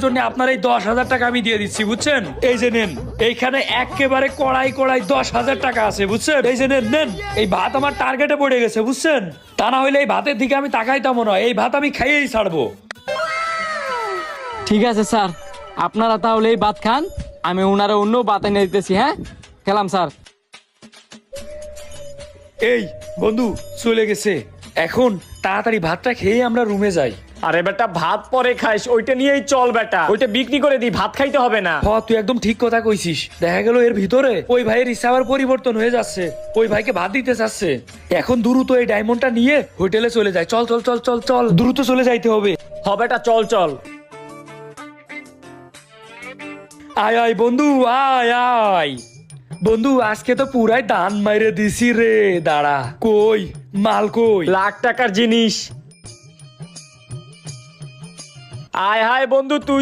জন্য আপনার এই 10,000 টাকা আমি দিয়ে দিচ্ছি, বুঝছেন? এই যে নেন, এইখানে একেবারে কড়াই কড়াই 10,000 টাকা আছে, বুঝছেন? এই যে নেন নেন, এই ভাত আমার টার্গেটে পড়ে গেছে, বুঝছেন? তা না হইলে এই ভাতের দিকে আমি তাকাইতাম না, এই ভাত আমি খাইয়েই ছাড়বো। ঠিক আছে স্যার, আপনারা তাহলে এই ভাত খান, আমি ওনারা অন্য ভাত এনে দিতেছি। হ্যাঁ, খেলাম স্যার। এই বন্ধু চলে গেছে, এখন তাড়াতাড়ি ভাতটা খেয়ে আমরা রুমে যাই। আরে বেটা, ভাত পরে খাইস, ওইটা নিয়েই চল বেটা, ওইটা বিক্রি করে দি, ভাত খাইতে হবে না। হ, তুই একদম ঠিক কথা কইছিস। দেখা গেল এর ভিতরে ওই ভাইয়ের ইচ্ছা আবার পরিবর্তন হয়ে যাচ্ছে, ওই ভাইকে ভাত দিতে চাচ্ছে। এখন দ্রুত এই ডায়মন্ডটা নিয়ে হোটেলে চলে যায়। চল চল চল চল চল, দ্রুত চলে যাইতে হবে। হ বেটা, চল চল। আয় আয় বন্ধু, আয় আয় বন্ধু, আজকে তো পুরাই দান মাইরে দিছি রে। দাঁড়া, কই মাল কই? লাখ টাকার জিনিস। আয় হায় বন্ধু, তুই